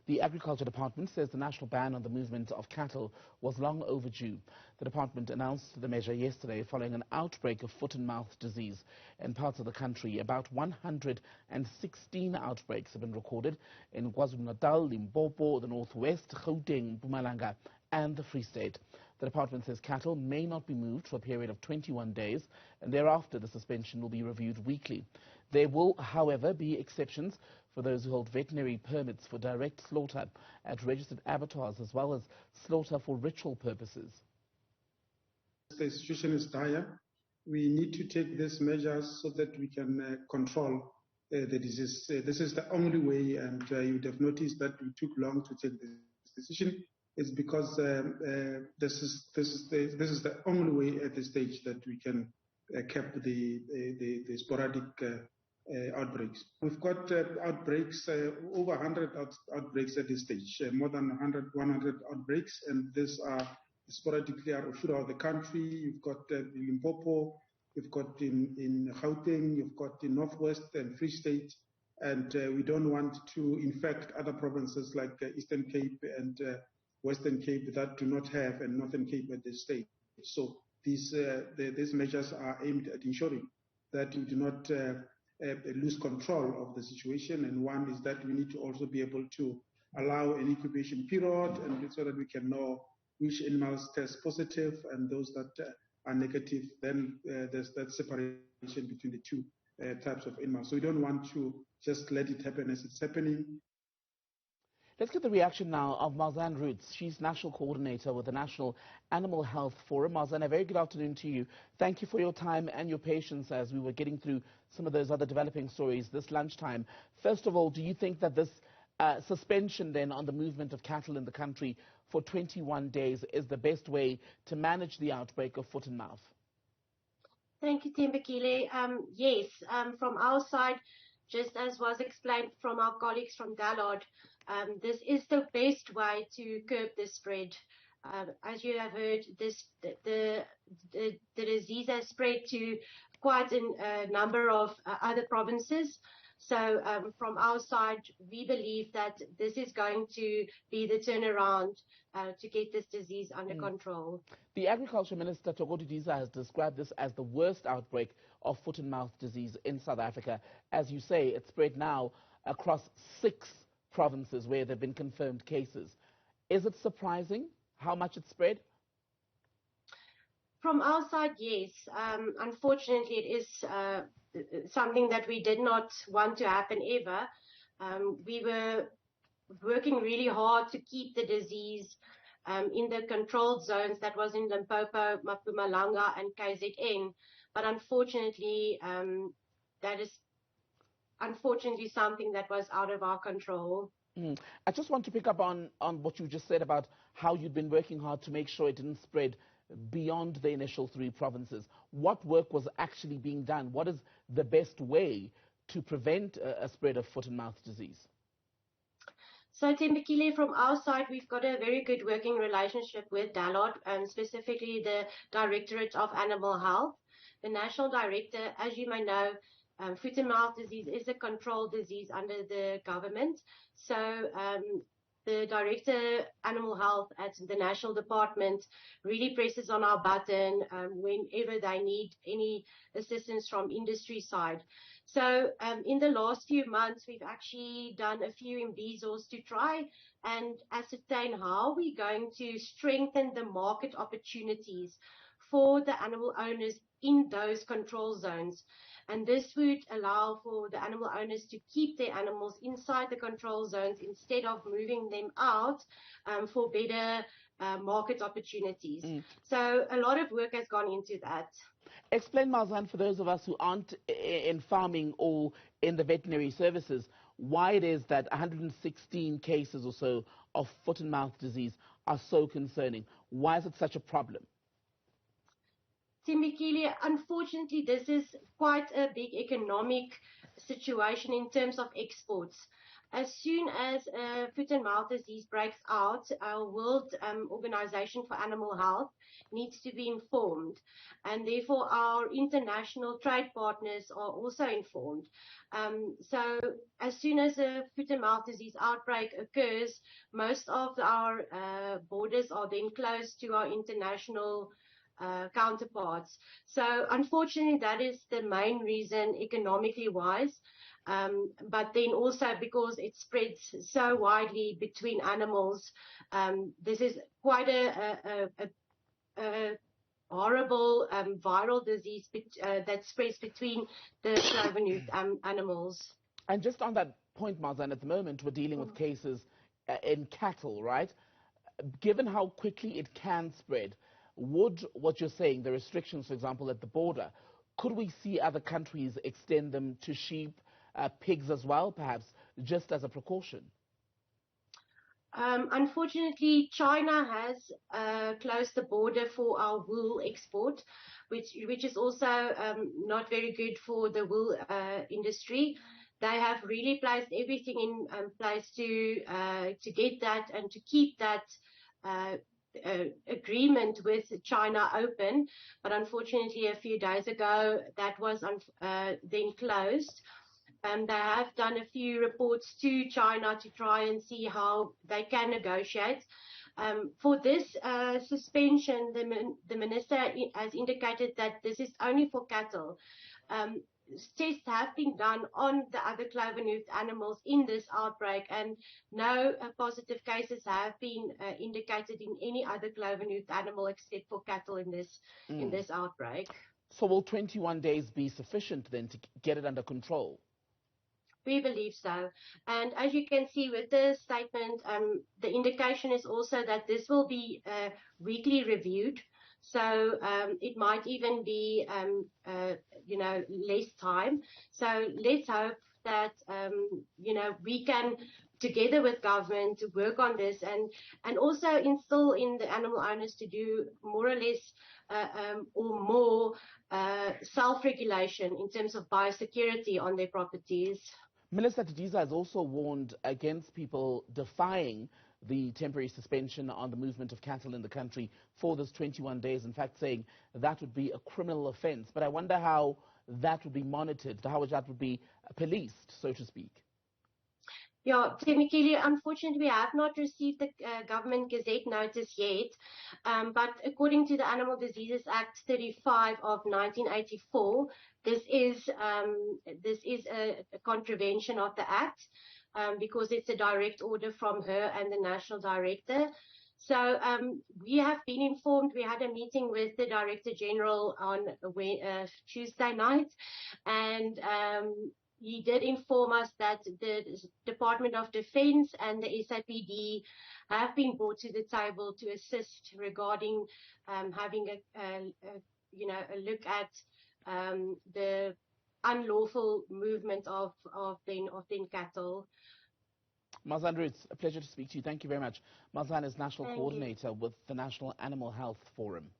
The Agriculture Department says the national ban on the movement of cattle was long overdue. The department announced the measure yesterday following an outbreak of foot and mouth disease in parts of the country. About 116 outbreaks have been recorded in KwaZulu-Natal, Limpopo, the Northwest, Gauteng, Mpumalanga and the Free State. The department says cattle may not be moved for a period of 21 days, and thereafter the suspension will be reviewed weekly. There will, however, be exceptions for those who hold veterinary permits for direct slaughter at registered abattoirs, as well as slaughter for ritual purposes. The situation is dire. We need to take these measures so that we can control the disease. This is the only way, and you would have noticed that we took long to take this decision. It's because this is the only way at this stage that we can cap the sporadic outbreaks. We've got outbreaks, over 100 outbreaks at this stage, more than 100 outbreaks, and these are sporadically throughout the country. You've got in Limpopo, you've got in Gauteng, you've got in Northwest and Free State, and we don't want to infect other provinces like Eastern Cape and Western Cape that do not have, and Northern Cape at this stage. So these measures are aimed at ensuring that we do not lose control of the situation. And one is that we need to also be able to allow an incubation period, and so that we can know which animals test positive and those that are negative. Then there's that separation between the two types of animals. So we don't want to just let it happen as it's happening. Let's get the reaction now of Marzanne Roets. She's National Coordinator with the National Animal Health Forum. Marzanne, a very good afternoon to you. Thank you for your time and your patience as we were getting through some of those other developing stories this lunchtime. First of all, do you think that this suspension then on the movement of cattle in the country for 21 days is the best way to manage the outbreak of foot and mouth? Thank you, Thembekile. Yes, from our side, just as was explained from our colleagues from Dallard, this is the best way to curb the spread. As you have heard, the disease has spread to quite a number of other provinces. So from our side, we believe that this is going to be the turnaround to get this disease under control. The Agriculture Minister, Tokoti Diza, has described this as the worst outbreak of foot and mouth disease in South Africa. As you say, it's spread now across 6 provinces where there have been confirmed cases. Is it surprising how much it's spread? From our side, yes. Unfortunately, it is something that we did not want to happen ever. We were working really hard to keep the disease in the controlled zones that was in Limpopo, Mpumalanga and KZN. But unfortunately, that is something that was out of our control. I just want to pick up on what you just said about how you've been working hard to make sure it didn't spread beyond the initial 3 provinces. What work was actually being done? What is the best way to prevent a spread of foot and mouth disease? So, Thembekile, from our side, we've got a very good working relationship with Dallard, and specifically the Directorate of Animal Health. The National Director, as you may know, foot and mouth disease is a controlled disease under the government. So the Director Animal Health at the National Department really presses on our button whenever they need any assistance from industry side. So in the last few months, we've actually done a few imbizos to try and ascertain how we're going to strengthen the market opportunities for the animal owners in those control zones. And this would allow for the animal owners to keep their animals inside the control zones instead of moving them out for better market opportunities. So a lot of work has gone into that. Explain, Marzanne, for those of us who aren't in farming or in the veterinary services, why it is that 116 cases or so of foot and mouth disease are so concerning. Why is it such a problem? Thembekile, unfortunately, this is quite a big economic situation in terms of exports. as soon as foot and mouth disease breaks out, our World Organization for Animal Health needs to be informed, and therefore our international trade partners are also informed. So as soon as a foot and mouth disease outbreak occurs, most of our borders are then closed to our international counterparts. So unfortunately, that is the main reason economically wise. But then also because it spreads so widely between animals, this is quite a horrible viral disease that spreads between the cloven-hoofed animals. And just on that point, Marzanne, at the moment we're dealing with cases in cattle, right? Given how quickly it can spread, would what you're saying, the restrictions, for example, at the border, could we see other countries extend them to sheep, pigs as well, perhaps, just as a precaution? Unfortunately, China has closed the border for our wool export, which is also not very good for the wool industry. They have really placed everything in place to get that and to keep that agreement with China open. But unfortunately, a few days ago, that was then closed. They have done a few reports to China to try and see how they can negotiate. For this suspension, the minister has indicated that this is only for cattle. Tests have been done on the other cloven-hoofed animals in this outbreak, and no positive cases have been indicated in any other cloven-hoofed animal except for cattle in this outbreak. So will 21 days be sufficient then to get it under control? We believe so. And as you can see with the statement, the indication is also that this will be weekly reviewed. So it might even be, less time. So let's hope that, we can, together with government, to work on this and also instill in the animal owners to do more or less or more self-regulation in terms of biosecurity on their properties. Minister Didiza has also warned against people defying the temporary suspension on the movement of cattle in the country for this 21 days, in fact saying that would be a criminal offence. But I wonder how that would be monitored, how that would be policed, so to speak. Yeah, Temikili, unfortunately, we have not received the government gazette notice yet, but according to the Animal Diseases Act 35 of 1984, this is a contravention of the Act because it's a direct order from her and the National Director. So we have been informed. We had a meeting with the Director General on Tuesday night, and he did inform us that the Department of Defense and the SAPD have been brought to the table to assist regarding having a look at the unlawful movement of cattle. Marzanne Roets, a pleasure to speak to you. Thank you very much. Marzanne is National Coordinator with the National Animal Health Forum.